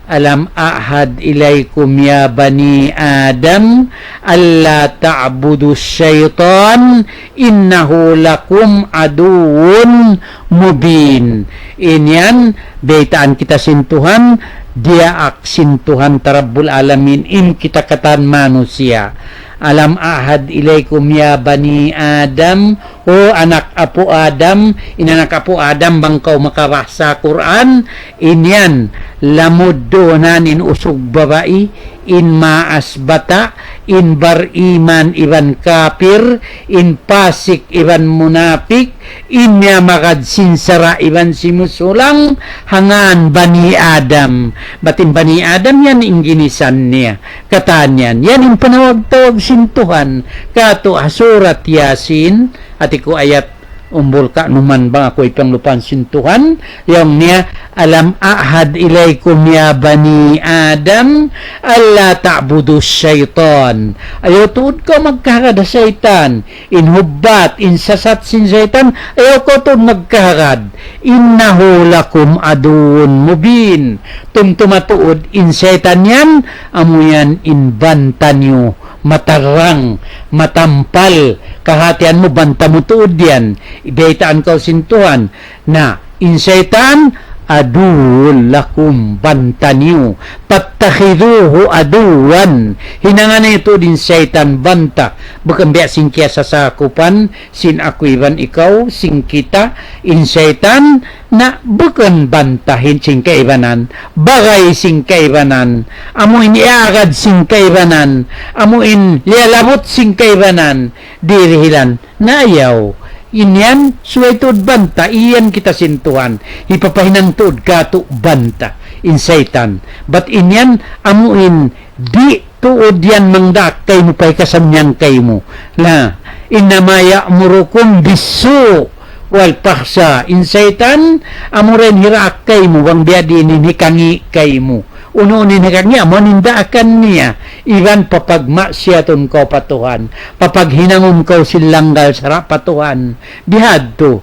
alam ahad ilaykum ya bani adam alla ta'budu syaitan innahu lakum aduun mubin inyan beitaan kita sintuhan dia aksintuhan tarabbul alamin in kita katan manusia alam ahad ilaikum ya bani adam o anak apo adam inanak apo adam bangkaw makabasa Quran inyan lamuddonan in usog babae in maas bata in bar iman iban kafir in pasik iban munafik in niya makad sinsara iban simusulang hangan bani adam batin bani adam yan inginisan niya katanyan yan yung panawag-tawag sintuhan kato surat yasin at ko ayat umbol ka numan bang ako ipang lupan sintuhan yung niya alam ahad ilaykum ya bani adam alla ta'budu syaitan ayaw tuod ko magkakada syaitan inhubat insasat sin syaitan ayaw ko tuod magkakad innahu lakum aduun mubin tumtumatuod in syaitan yan amuyan inbanta nyo matarang, matampal, kahatian mo, banta mo tuod yan. Ibaitaan ka sintuhan na insaitan, adul lakum banta niyo. Tattakhiduhu aduwan. Hinangan na ito din saitan banta. Bukan biya sing kya sa sakupan, sin akwiban ikaw, sing kita, insaitan, na bukan bantahin sing kaibanan, bagay sing kaibanan, amuin iagad sing kaibanan, amuin lialabot sing kaibanan, dirihilan, nayaw. Inyan, suway tuod banta, iyan kita sintuhan, ipapahinan tuod kato banta, insaitan. But inyan, amuin, di tuod yan mangdak kay mo pa'y kasamyang kay mo. Na, inamaya murukum bisu, wal paksa insaitan amuren hirak kay mo wang biadi nikangi kay mo uno nikangi amo nindaakan niya iban papagmaksyaton ko patuhan papaghinangon ko silanggal sa patuhan bihadto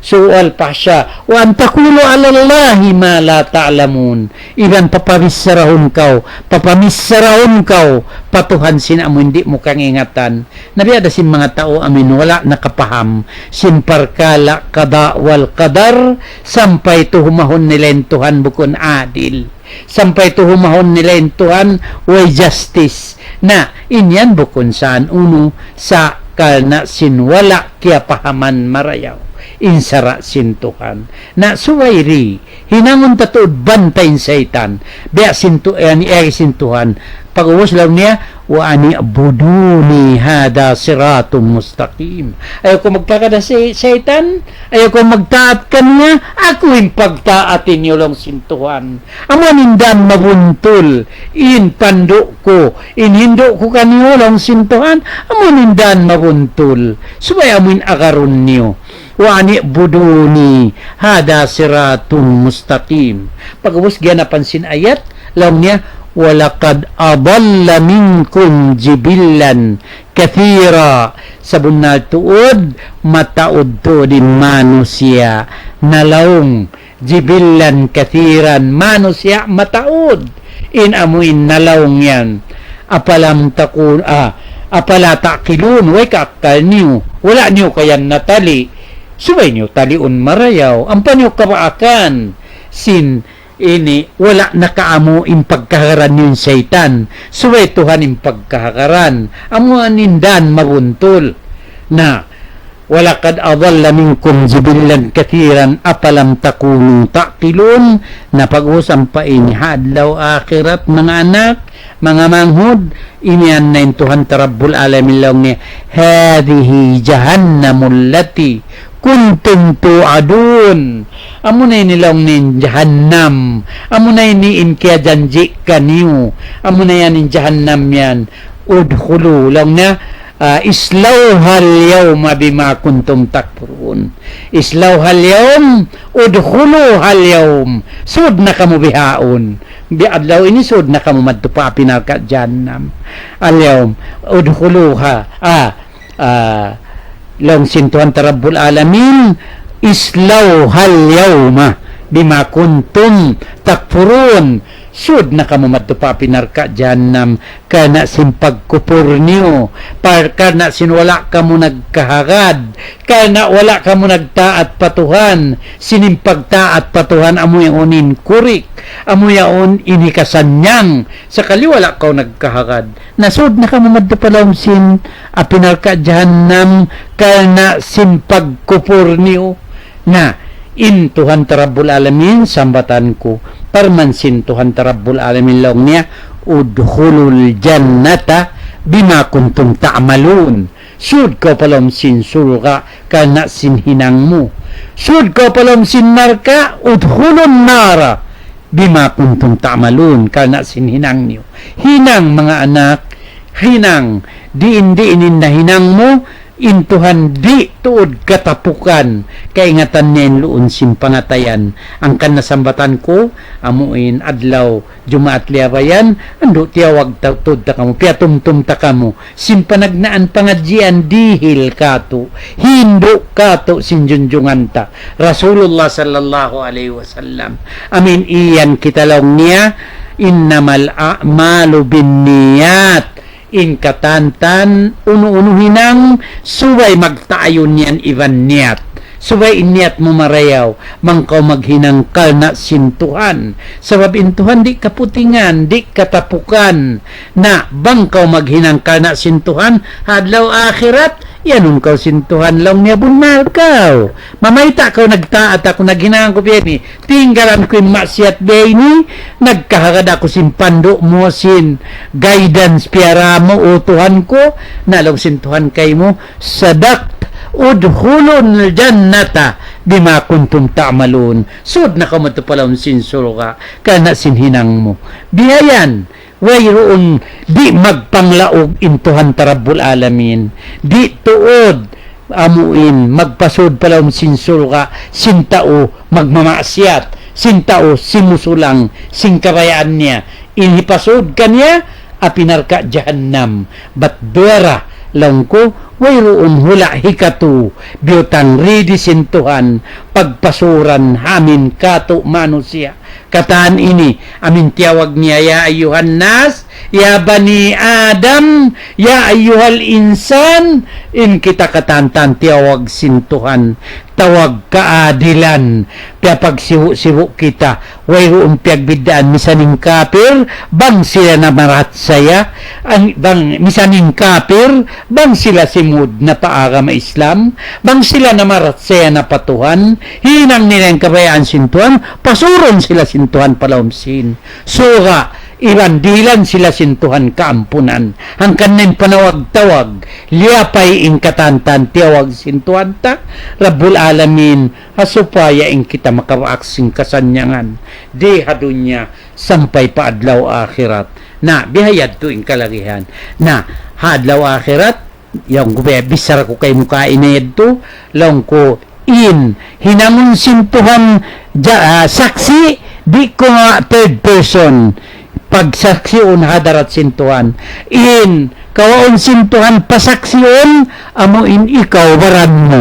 sual pa siya, wa an taqulu ala Allahi ma la ta'lamun. Iban papamissarahon kau, patuhan sin amo hindi mo kang ingatan. Nabi ada sin mga tao amin wala nakapaham, sin parkala qada wal qadar, sampay to humahon nila yung Tuhan bukon adil. Sampay to humahon nila yung Tuhan way justice. Na inyan bukon saan uno sa kalna sin wala kya pahaman marayaw insara sin Tuhan na suwairi hinangon tatuod bantayin saitan biya sintu ani sin Tuhan pag-uwas lang niya wa ani abuduni hada siratun mustaqim. Ayaw ko magtakada si saitan, ayaw ko magtaat kanya, ako yung pagtaatin niyo lang sin Tuhan. Amo nindan mabuntol in pando ko in hindo ko kanyo lang sin Tuhan, amo nindan mabuntol subay amin agaron niyo wa ani buduni hada siratun mustaqim. Pag-uwas gyan napansin ayat lang niya walaqad adalla minkum jibillan kathira, sabon na tuod mataod to din manusia nalaong jibillan kathiran manusia mataod in amuin nalaong yan apala takilun way kakal niyo wala niyo kayan natali subay niyo taliun marayaw ang panyo kabaakan sin ini wala nakaamo in pagkahagaran yung saitan suway Tuhan in pagkahagaran amo anindan mabuntol na wala kad adalla minkum jibillan kathiran apalam takunu taqilun na pag-usam pa ini hadlaw akhirat mga anak mga manghud inian na in Tuhan tarabbul alamin lang ni hadihi jahannamul lati kuntum tu'adun. Amo na nilang nin jahannam. Amo na iniin kaya janji kaniyo. Amo na yan in jahannam yan. Udkhulu lang na islawhal yawma bima kuntum takfurun. Islawhal yawm udkhulu hal yawm. Sud na kamo bihaon. Biadlaw ini sud na kamo madtupa pinaka jahannam. Al yawm udkhuluha lang sintuhan tarabbul alamin islaw hal yawma bima kuntum takfurun sud na kamo madtupa pinarka jahannam kana simpagkupur niyo kana sinwala kamo nagkahagad kana wala kamo nagtaat patuhan sinimpagtaat patuhan amo yung unin kurik amo yaon ini kasanyang sakali wala kaw nagkahagad nasud na kamo madtupalom sin pinarka jahannam kana simpagkupur niyo na in Tuhan tarabbul alamin sambatan ko parmansin Tuhan tarabbul alamin lang niya udkhulul jannata bima kuntum ta'malun sud ko palom sin surga kana sin hinang mo sud ko palom sin narka udkhulun nara bima kuntum ta'malun kana sin hinang niyo hinang mga anak hinang diin na hinang mo intuhan di tuod katapukan kaingatan niya luon sin pangatayan ang kanasambatan ko amuin adlaw jumaat liabayan ando tiyawag tawtod ta kamo piatumtum ta kamo sin panagnaan pangadjian dihil kato hindo kato sin junjungan ta Rasulullah sallallahu alaihi wasallam amin iyan kita lang niya innamal a'malu binniyat in katantan unuhinang subay magtaayon niyan iban niyat subay iniyat mo marayaw mangkaw maghinang kalna sintuhan sabab intuhan di kaputingan di katapukan na bangkaw maghinang kalna sintuhan hadlaw akhirat yanun kaw sintuhan lang niya bunal kaw mamayta kaw nagtaat ako naghinang ko biyani tinggalan ko yung masyat biyani nagkahagad ako sin pando mo sin guidance piara mo utuhan ko nalong sintuhan kay mo sadak udkhulun jannata bima kuntum ta'malun sud na kamo palawon sin suruka kana sinhinang mo biyayan wayroon di magpanglaog intuhan tarabbul alamin di tuod amuin magpasod palawon sin suruka sintao magmamasyat sintao simusulang sing kabayaan niya inipasod kanya apinarka jahannam batdura lang ko wayroon hula hikatu biyutang ridisintuhan pagpasuran hamin kato manusia kataan ini amin tiyawag niya ya ayuhan nas ya bani adam ya ayuhal insan in kita katantan tiyawag sintuhan tawag kaadilan kaya pagsiwu-siwu kita wayroon piagbidaan misaning kapir bang sila na maratsaya ang bang misaning kapir bang sila simud na paagama Islam bang sila na maratsaya na patuhan hinang nilang kabayaan sintuhan pasuron sila sintuhan palawmsin sura ibandilan sila sintuhan kaampunan ang kanin panawag-tawag liyapay ing katantan tiyawag sintuhan ta Rabbul Alamin hasupaya ing kita makawaaksing kasanyangan di hadunya sampay pa adlaw akhirat na bihayad to ing kalagihan na hadlaw akhirat yung bisara ko kay mukha inayad to lang ko in hinangon sintuhan saksi di ko nga third person pagsaksiyon hadarat sintuhan in kawaon sintuhan pasaksiyon amo in ikaw waran mo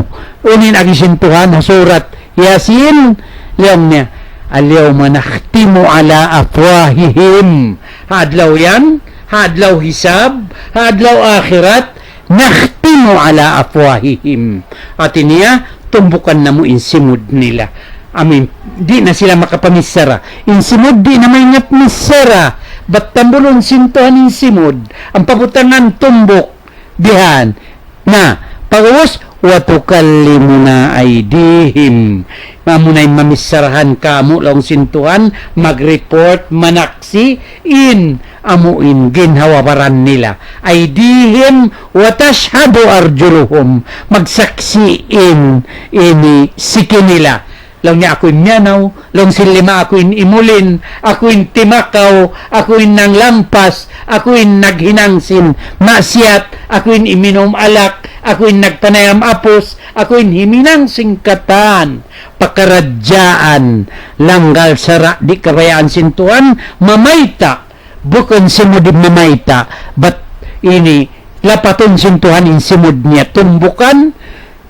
unin agi sintuhan surat Yasin liyam niya alyawma nakhtimu ala afwahihim hadlaw yan hadlaw hisab hadlaw akhirat nakhtimu ala afwahihim at niya tumbukan na mo insimod nila amin di na sila makapamisara insimod di na may misara ba't tambulon sintuhan insimod ang pabutangan tumbok dihan na pagwas watukallimuna aydihim mamunay mamisarahan kamo lang sintuhan mag-report manaksi in amuin ginhawabaran nila aydihim watashhadu arjuluhum magsaksiin ini siki nila lang niya ako'y miyanaw, lang silima ako'y imulin, ako'y timakaw, ako'y nang lampas, ako'y naghinangsin, masyat, ako'y iminom alak, ako'y nagpanayam apos, ako'y himinang singkatan, pakaradyaan, langgal sara, di kabayaan sintuan, mamayta, bukon simud mamayta, but ini, lapaton sintuhan in simud niya, tumbukan,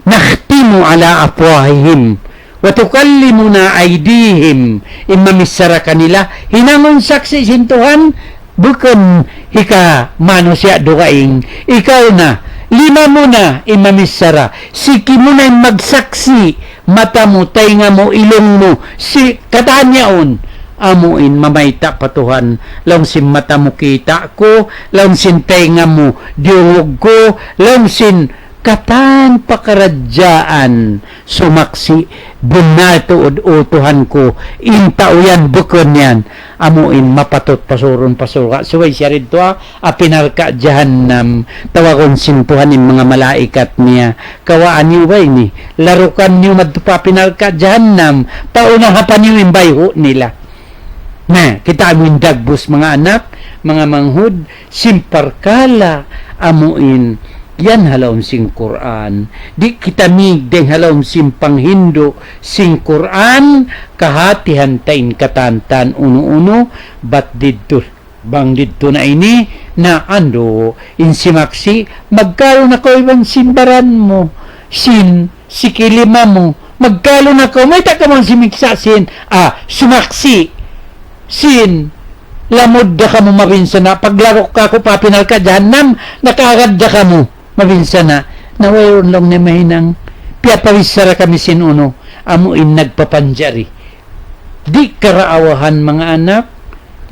nakhtimu ala afwahihim, watukallimuna aydihim imamisara kanila hinangon saksi sintuhan bukan hika manusia dugaing ikaw na lima mo na imamisara siki mo na magsaksi mata mo tainga mo ilong mo si katanyaon amuin mamayta patuhan lang sin mata mo kita ko lang sin tainga mo diungog ko lang sin katan pakaradyaan sumaksi bunato utuhan ko intauyan bukon yan amuin mapatot pasuron pasura suway siya rin to apinarka jahannam tawagon sintuhan in mga malaikat niya kawaan niyo ba ini larukan niyo madtupa pinarka jahannam paunahapan niyo yung bayho nila na kita amuin dagbus mga anak mga manghud simparkala amuin yan halawm sing Quran di kita migdeng halawm sing panghindo sing Quran kahatihan tain katantan uno-uno bat didto bang didto na ini na ando insimaksi magkalo na ko ibang simbaran mo sikilima mo magkalo na ko may takamang simiksasin sumaksi lamod da ka mo mabinsan na paglaro ka ko papinal ka jahannam nakagad da ka mo mabinsan na nawayron lang na mahinang piyapawisara kami sinuno amuin nagpapanjari di karaawahan mga anak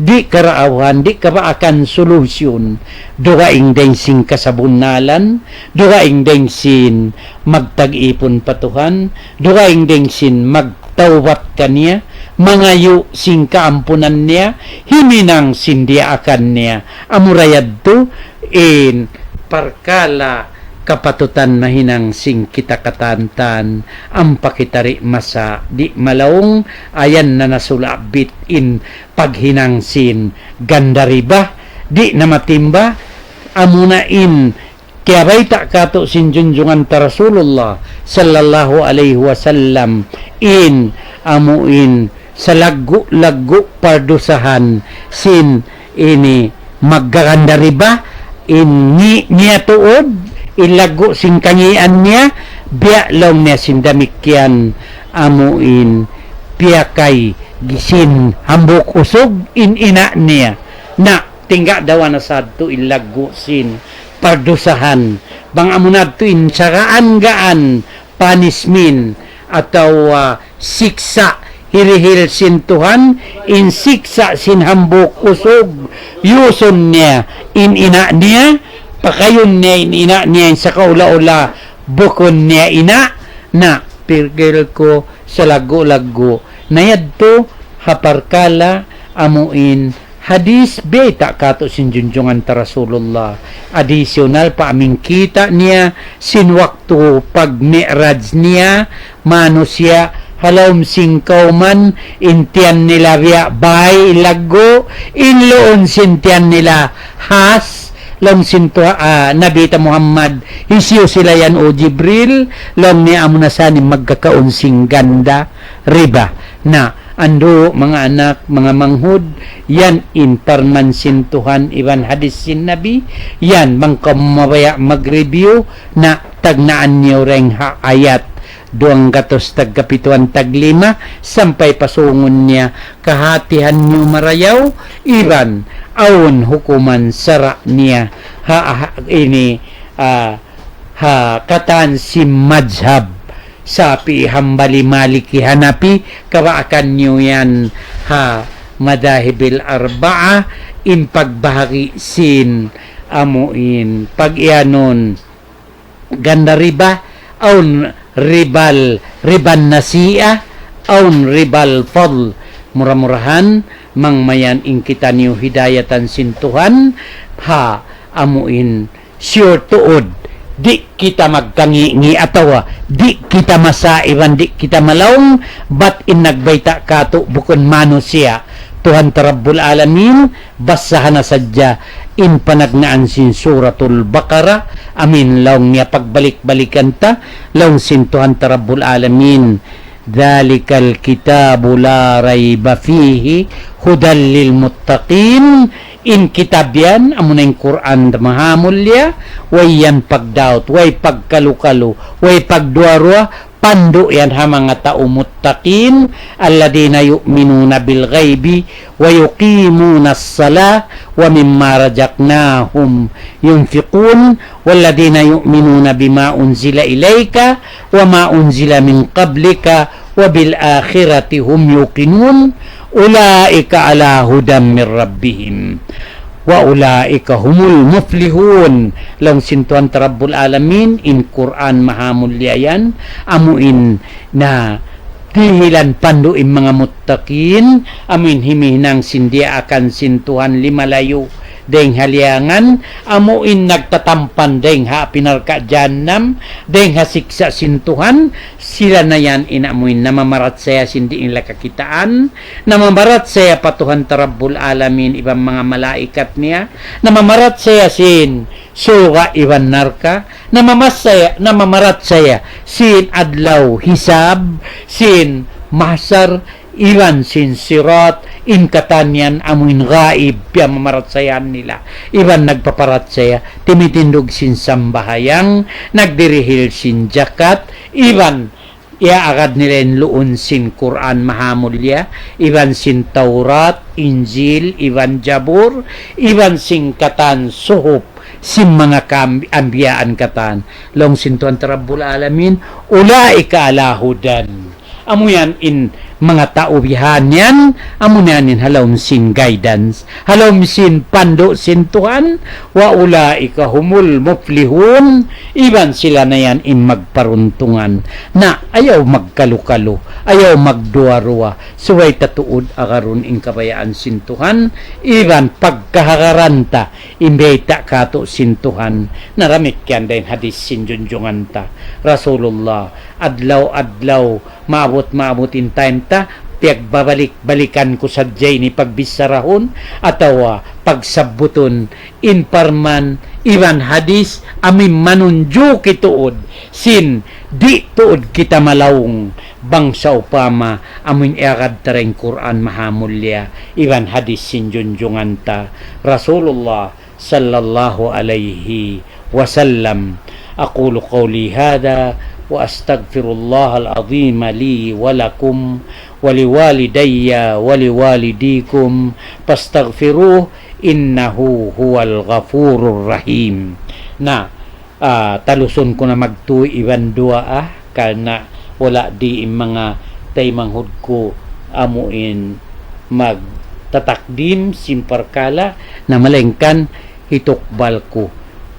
di karaawahan di karaakan solusyon dugaing densing kasabunalan dugaing densing magtag-ipon patuhan dugaing densing magtawat kaniya mangayo sing kaampunan niya himinang sindia akan niya amurayad to in parkala kapatutan mahinang sing kita katantan ang pakitari masa di malaong ayan na nasulabit in paghinangsin gandariba di na matimba amunain kaya baita kato sinjunjungan ta Rasulullah sallallahu alaihi wasallam in amuin sa lagu-lagu pardusahan sin ini maggagandariba in niya tuod ilago sing kangian niya biya long niya sindamikyan amuin biya kay gisin hambok usog ina niya na tingga daw na sadto ilago sin pardusahan bang amunad to insaraan gaan panismin atau siksa hirihil sin Tuhan in siksa sin hambok usog yuson niya in ina niya pakayon niya in ina niya sa kaula-ula bukon niya ina na pirgil ko sa lago-lago na yadto haparkala amuin hadis beta kato sin junjungan ta Rasulullah additional pa aming kita niya sin waktu pag mi'raj niya manusia halom singkaw man intian nila biya bay lago inloon sintian nila has long sinto Nabita Muhammad isiyo sila yan o Jibril long ni amo na sani magkakaunsing ganda riba na ando mga anak mga manghud yan in parmansintuhan iban hadis sin Nabi yan mangkamabaya mag-review na tagnaan niyo reng ayat 207 taglima sampay pasungon niya kahatihan niyo marayaw iban awon hukuman sara niya ini katan si madhab sapi hambali maliki hanapi kawaakan niyo yan madahibil arba'a in pagbahagi sin amuin pag-ianon ganda riba aun riban nasiya aun ribal fadl murah-murahan mangmayan ing kita niyo hidayatan sintuhan amuin sure tuod di kita magkangi atawa di kita masaiban di kita malawng bat in nagbayta kato bukon manusia Tuhan Rabbul Alamin basahan na sadya in panagnaan sin suratul Baqarah amin lawng niya pagbalik-balikan ta lawng sin Tuhan Rabbul Alamin dhalikal kitabu la rayba fihi hudal lil muttaqin in kitab yan amuna yung Quran mahamulya way yan pagdaot way pagkalukalu way pagduarwa pando yan ha mga tao muttaqin alladina yu'minuna bil ghaibi wa yuqimuna as-salah wa mimma razaqnahum yunfiqun walladina yu'minuna bima unzila ilayka wa ma unzila min qablika wa bil akhirati hum yuqinun ulaika ala hudam min rabbihim wa ulaika humul muflihun long sintuan Rabbul Alamin in Quran mahamulya yan amuin na dihilan panduin mga muttaqin amuin himinang sindia akan sintuhan limalayo deng haliangan amuin nagtatampan deng ha pinarka jannam deng ha siksa sintuhan sila na yan inamuin namamarat saya sindi nila kakitaan namamarat saya patuhan Rabbul Alamin ibang mga malaikat niya namamarat saya sin suga iban narka namamarat saya sin adlaw hisab sin mahsar iwan sin sirat in katanyan amuin gaib yang mamaratsayan nila iban nagpaparatsaya timitindog sin sambahayang nagdirihil sin jakat iban iaagad nila yung luon sin Quran mahamulya iban sin Taurat Injil iban Jabur iban sin katan suhop sin mga ambiyaan katan long sin Tuhan Rabbul Alamin ulaika ala hudan amo yan in mga tao bihan yan amo yan in halawm sin guidance halawm sin pando sin Tuhan wa ulaika humul muflihun iban sila na yan in magparuntungan na ayaw magkalukalu ayaw magduarua suway tatuod agaron in kabayaan sin Tuhan iban pagkahagaranta imbeta kato sin Tuhan naramik yan din hadis sin junjungan ta Rasulullah adlaw maabot in time ta pagbabalik-balikan ko sa jay ni pagbisarahon atawa pagsabuton in parman iban hadis amin manunjo kituod sin di tuod kita malawong bangsa upama amin iagad tareng Quran mahamulya iban hadis sin junjungan ta Rasulullah sallallahu alaihi wasallam aqulu qawli hadha wa astaghfirullah al-azim li wa lakum wa liwalidayya wa liwalidikum fastaghfiruh innahu huwal ghafurur rahim. Na taluson ko na magtuy iban dua kana wala di mga taymanghod ko amuin magtatakdim simparkala na malengkan hitukbal ko.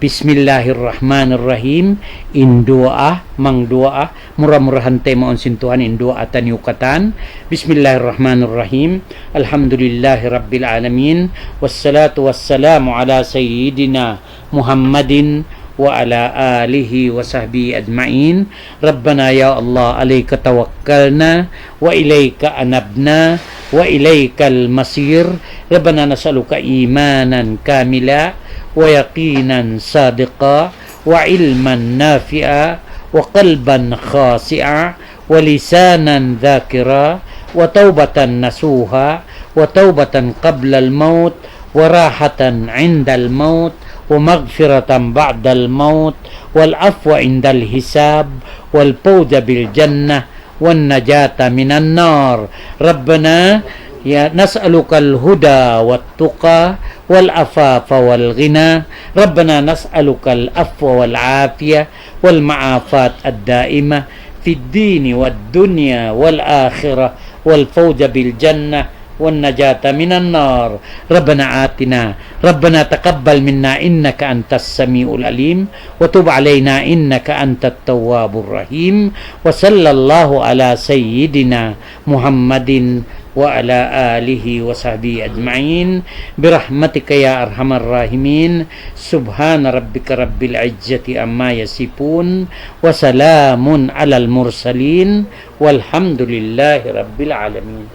Bismillahirrahmanirrahim. Indua mangdua murah-murahan tayo maon sintuhan indua atan yukatan. Bismillahirrahmanirrahim. Alhamdulillahi rabbil alamin. Wassalatu wassalamu ala sayyidina Muhammadin wa ala alihi wa sahbihi ajma'in. Rabbana ya Allah alayka tawakkalna wa ilayka anabna wa ilaykal masir. Rabbana nas'aluka imanan kamila wa yaqinan sadiqa wa ilman nafi'a wa qalban khasi'a wa lisanan dhakira wa taubatan nasuha wa taubatan qabla al-maut wa rahatan 'inda al-maut wa maghfiratan ba'da al-maut wal afwa 'inda al-hisab wal fawza bil jannah wan najata minan nar. Rabbana ya nas'aluka al-huda wat tuqa wal afafa wal ghina. Rabbana nas'aluka al-afwa wal afiyah wal ma'afat ad-daimah fid din wad dunya wal akhirah wal fawza bil jannah wan najata minan nar. Rabbana atina Rabbana taqabbal minna innaka antas samiul alim wa tub alaina innaka antat tawwabur rahim. Wa sallallahu ala sayyidina Muhammadin wa ala alihi wa sahbihi ajma'in birahmatika ya arhamar rahimin. Subhana rabbika rabbil izzati amma yasifun wa salamun alal mursalin walhamdulillahi rabbil alamin.